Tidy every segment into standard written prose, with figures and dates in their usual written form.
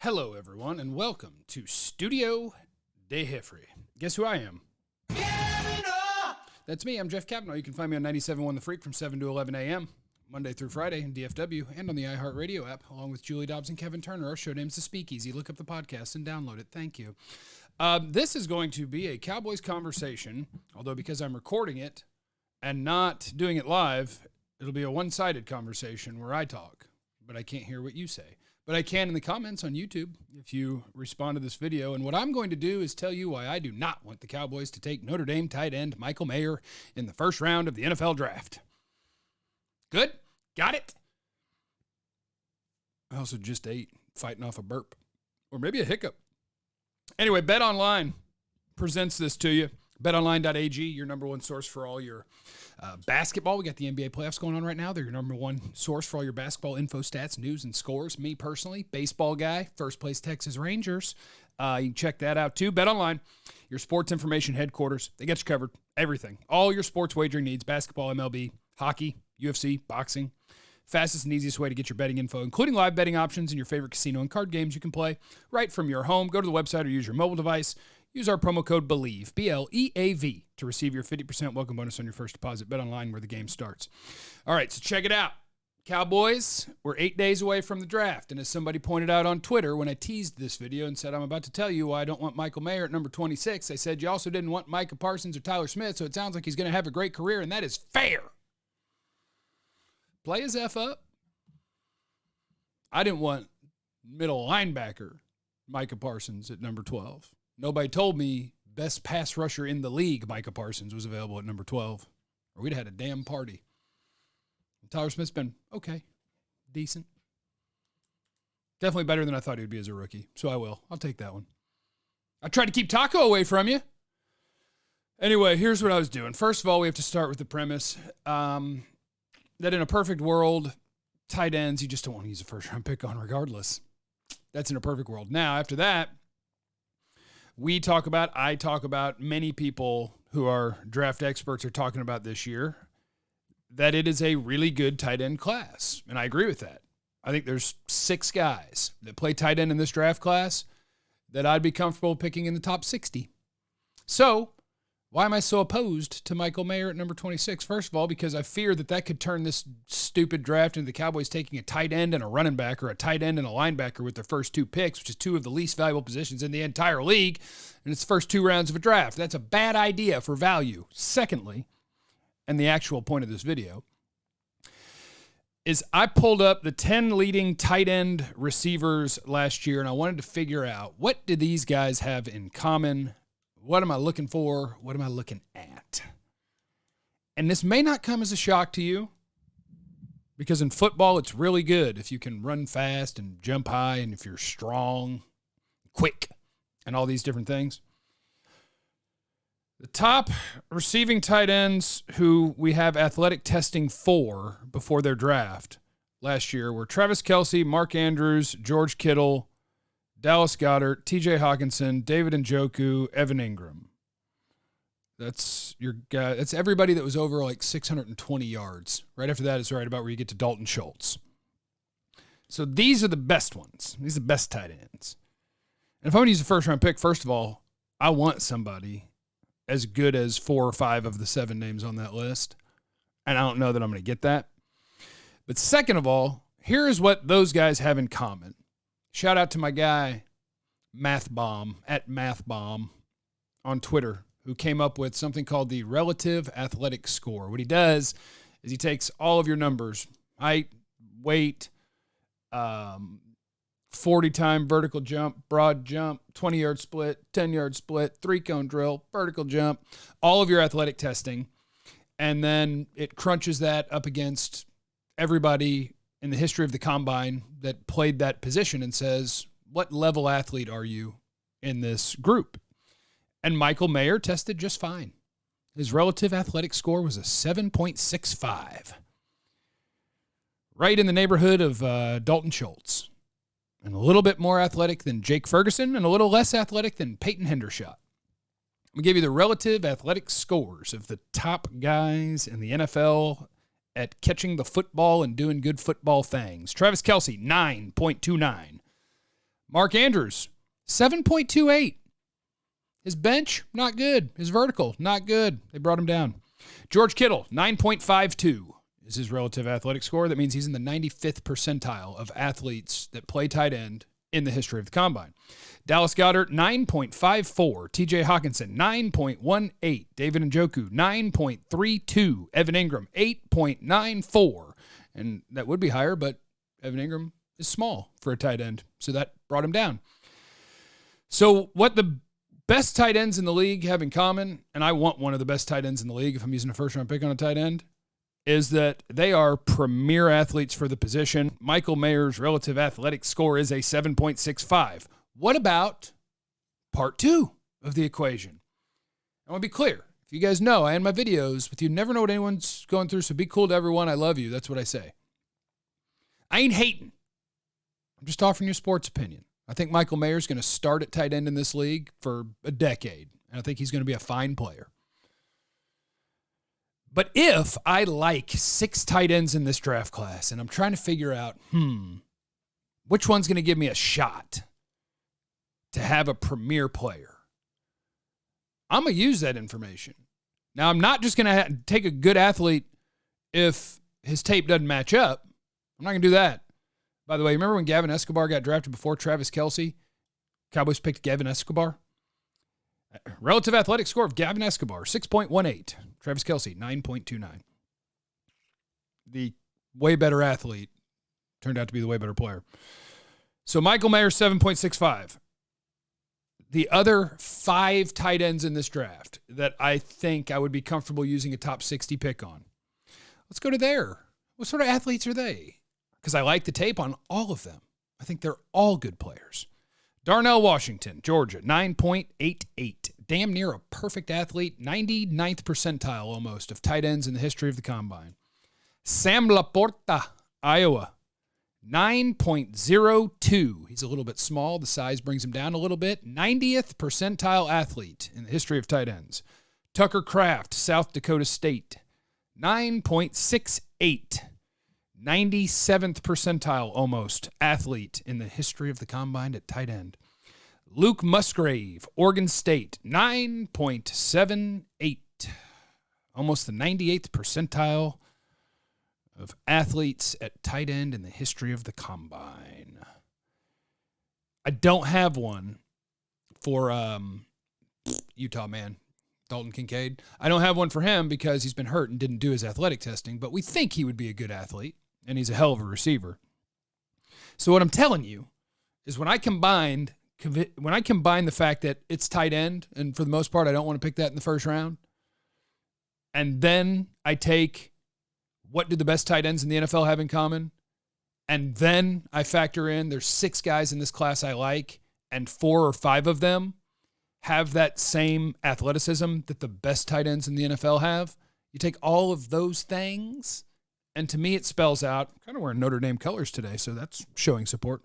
Hello, everyone, and welcome to Studio de Jeffrey. Guess who I am? Cavanaugh! That's me. I'm Jeff Cavanaugh. You can find me on 97.1 The Freak from 7 to 11 a.m., Monday through Friday in DFW, and on the iHeartRadio app, along with Julie Dobbs and Kevin Turner. Our show name's The Speakeasy. Look up the podcast and download it. Thank you. This is going to be a Cowboys conversation, although because I'm recording it and not doing it live, it'll be a one-sided conversation where I talk, but I can't hear what you say. But I can in the comments on YouTube if you respond to this video. And what I'm going to do is tell you why I do not want the Cowboys to take Notre Dame tight end Michael Mayer in the first round of the NFL draft. Good? Got it? I also just ate, fighting off a burp. Or maybe a hiccup. Anyway, BetOnline presents this to you. BetOnline.ag, your number one source for all your basketball. We got the NBA playoffs going on right now. They're your number one source for all your basketball info, stats, news, and scores. Me personally, baseball guy, first place Texas Rangers. You can check that out too. BetOnline, your sports information headquarters. They got you covered. Everything. All your sports wagering needs. Basketball, MLB, hockey, UFC, boxing. Fastest and easiest way to get your betting info, including live betting options and your favorite casino and card games you can play right from your home. Go to the website or use your mobile device. Use our promo code BELIEVE, B-L-E-A-V, to receive your 50% welcome bonus on your first deposit. Bet online where the game starts. All right, so check it out. Cowboys, we're 8 days away from the draft. And as somebody pointed out on Twitter when I teased this video and said, I'm about to tell you why I don't want Michael Mayer at number 26, I said, you also didn't want Micah Parsons or Tyler Smith, so it sounds like he's going to have a great career, and that is fair. Play his F up. I didn't want middle linebacker Micah Parsons at number 12. Nobody told me best pass rusher in the league, Micah Parsons, was available at number 12. Or we'd have had a damn party. Tyler Smith's been okay, decent. Definitely better than I thought he would be as a rookie. So I'll take that one. I tried to keep Taco away from you. Anyway, here's what I was doing. First of all, we have to start with the premise that in a perfect world, tight ends, you just don't want to use a first-round pick on regardless. That's in a perfect world. Now, after that, I talk about, many people who are draft experts are talking about this year, that it is a really good tight end class. And I agree with that. I think there's 6 guys that play tight end in this draft class that I'd be comfortable picking in the top 60. So why am I so opposed to Michael Mayer at number 26? First of all, because I fear that could turn this stupid draft into the Cowboys taking a tight end and a running back, or a tight end and a linebacker with their first 2 picks, which is 2 of the least valuable positions in the entire league, and it's the first 2 rounds of a draft. That's a bad idea for value. Secondly, and the actual point of this video, is I pulled up the 10 leading tight end receivers last year, and I wanted to figure out, what do these guys have in common? What am I looking for? What am I looking at? And this may not come as a shock to you, because in football, it's really good if you can run fast and jump high, and if you're strong, quick, and all these different things. The top receiving tight ends who we have athletic testing for before their draft last year were Travis Kelce, Mark Andrews, George Kittle, Dallas Goedert, TJ Hawkinson, David Njoku, Evan Ingram. That's your guy. That's everybody that was over like 620 yards. Right after that is right about where you get to Dalton Schultz. So these are the best ones. These are the best tight ends. And if I'm going to use a first-round pick, first of all, I want somebody as good as 4 or 5 of the 7 names on that list. And I don't know that I'm going to get that. But second of all, here is what those guys have in common. Shout out to my guy, MathBomb, at MathBomb on Twitter, who came up with something called the relative athletic score. What he does is he takes all of your numbers, height, weight, 40-time vertical jump, broad jump, 20-yard split, 10-yard split, 3-cone drill, vertical jump, all of your athletic testing, and then it crunches that up against everybody in the history of the combine that played that position and says, what level athlete are you in this group? And Michael Mayer tested just fine. His relative athletic score was a 7.65. Right in the neighborhood of Dalton Schultz. And a little bit more athletic than Jake Ferguson and a little less athletic than Peyton Hendershot. I'm going to give you the relative athletic scores of the top guys in the NFL at catching the football and doing good football things. Travis Kelce, 9.29. Mark Andrews, 7.28. His bench, not good. His vertical, not good. They brought him down. George Kittle, 9.52 is his relative athletic score. That means he's in the 95th percentile of athletes that play tight end in the history of the combine. Dallas Goedert, 9.54. TJ Hawkinson, 9.18. David Njoku, 9.32. Evan Ingram, 8.94. And that would be higher, but Evan Ingram is small for a tight end, so that brought him down. So what the best tight ends in the league have in common, and I want one of the best tight ends in the league if I'm using a first-round pick on a tight end, is that they are premier athletes for the position. Michael Mayer's relative athletic score is a 7.65. What about part two of the equation? I want to be clear. If you guys know, I end my videos with you never know what anyone's going through, so be cool to everyone. I love you. That's what I say. I ain't hating. I'm just offering you a sports opinion. I think Michael Mayer's going to start at tight end in this league for a decade, and I think he's going to be a fine player. But if I like 6 tight ends in this draft class, and I'm trying to figure out, which one's going to give me a shot to have a premier player, I'm going to use that information. Now, I'm not just going to take a good athlete if his tape doesn't match up. I'm not going to do that. By the way, remember when Gavin Escobar got drafted before Travis Kelce? Cowboys picked Gavin Escobar. Relative athletic score of Gavin Escobar, 6.18. Travis Kelce, 9.29. The way better athlete turned out to be the way better player. So Michael Mayer, 7.65. The other 5 tight ends in this draft that I think I would be comfortable using a top 60 pick on. Let's go to there. What sort of athletes are they? Because I like the tape on all of them. I think they're all good players. Darnell Washington, Georgia, 9.88. Damn near a perfect athlete, 99th percentile almost of tight ends in the history of the combine. Sam Laporta, Iowa, 9.02. He's a little bit small. The size brings him down a little bit. 90th percentile athlete in the history of tight ends. Tucker Kraft, South Dakota State, 9.68. 97th percentile almost athlete in the history of the combine at tight end. Luke Musgrave, Oregon State, 9.78. Almost the 98th percentile of athletes at tight end in the history of the combine. I don't have one for Utah man, Dalton Kincaid. I don't have one for him because he's been hurt and didn't do his athletic testing, but we think he would be a good athlete. And he's a hell of a receiver. So what I'm telling you is when I combine the fact that it's tight end, and for the most part, I don't want to pick that in the first round, and then I take what do the best tight ends in the NFL have in common, and then I factor in there's 6 guys in this class I like, and 4 or 5 of them have that same athleticism that the best tight ends in the NFL have. You take all of those things, and to me, it spells out, kind of wearing Notre Dame colors today, so that's showing support.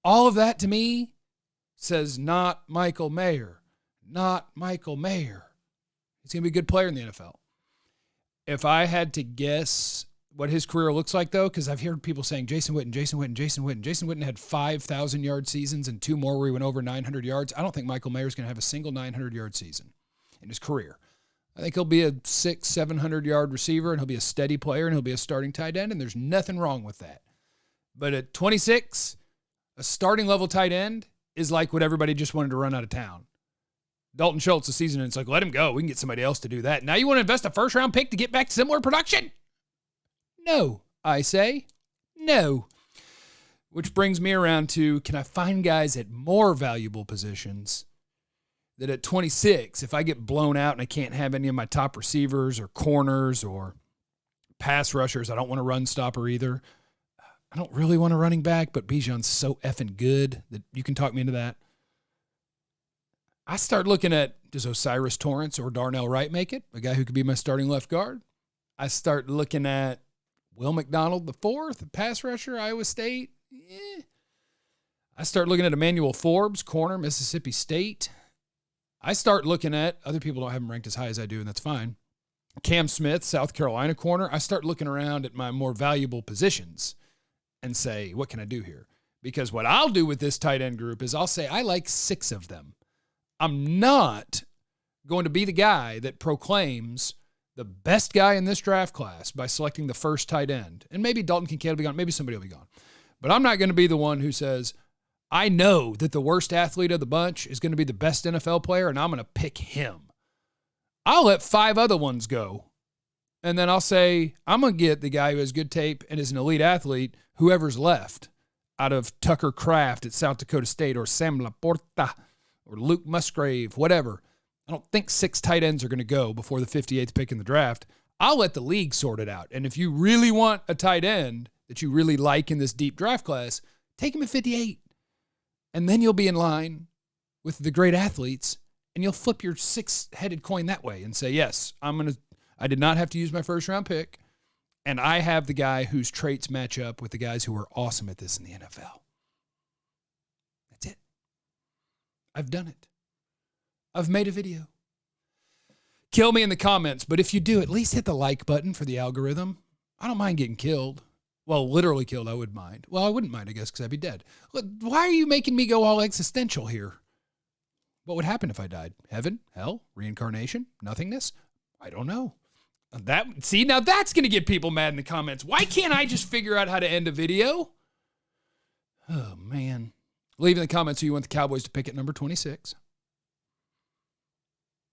All of that to me says not Michael Mayer. Not Michael Mayer. He's going to be a good player in the NFL. If I had to guess what his career looks like, though, because I've heard people saying Jason Witten. Jason Witten had 5,000-yard seasons and 2 more where he went over 900 yards. I don't think Michael Mayer is going to have a single 900-yard season in his career. I think he'll be a 600-700-yard receiver, and he'll be a steady player, and he'll be a starting tight end, and there's nothing wrong with that. But at 26, a starting level tight end is like what everybody just wanted to run out of town. Dalton Schultz this season, and it's like, let him go. We can get somebody else to do that. Now you want to invest a first-round pick to get back to similar production? No, I say. No. Which brings me around to, can I find guys at more valuable positions that at 26, if I get blown out and I can't have any of my top receivers or corners or pass rushers, I don't want a run stopper either. I don't really want a running back, but Bijan's so effing good that you can talk me into that. I start looking at, does Osiris Torrance or Darnell Wright make it? A guy who could be my starting left guard. I start looking at Will McDonald IV, pass rusher, Iowa State. I start looking at Emmanuel Forbes, corner, Mississippi State. I start looking at, other people don't have him ranked as high as I do, and that's fine. Cam Smith, South Carolina corner. I start looking around at my more valuable positions and say, what can I do here? Because what I'll do with this tight end group is I'll say I like 6 of them. I'm not going to be the guy that proclaims the best guy in this draft class by selecting the first tight end. And maybe Dalton Kincaid will be gone. Maybe somebody will be gone. But I'm not going to be the one who says, I know that the worst athlete of the bunch is going to be the best NFL player, and I'm going to pick him. I'll let 5 other ones go. And then I'll say, I'm going to get the guy who has good tape and is an elite athlete, whoever's left, out of Tucker Kraft at South Dakota State or Sam Laporta or Luke Musgrave, whatever. I don't think 6 tight ends are going to go before the 58th pick in the draft. I'll let the league sort it out. And if you really want a tight end that you really like in this deep draft class, take him at 58. And then you'll be in line with the great athletes, and you'll flip your 6-headed coin that way and say, yes, I did not have to use my first-round pick, and I have the guy whose traits match up with the guys who are awesome at this in the NFL. That's it. I've done it. I've made a video. Kill me in the comments, but if you do, at least hit the like button for the algorithm. I don't mind getting killed. Well, literally killed, I would mind. Well, I wouldn't mind, I guess, because I'd be dead. Why are you making me go all existential here? What would happen if I died? Heaven? Hell? Reincarnation? Nothingness? I don't know. Now that's going to get people mad in the comments. Why can't I just figure out how to end a video? Oh, man. Leave in the comments who you want the Cowboys to pick at number 26.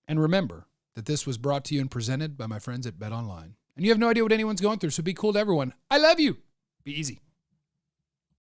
And remember that this was brought to you and presented by my friends at Bet Online. And you have no idea what anyone's going through, so be cool to everyone. I love you. Be easy.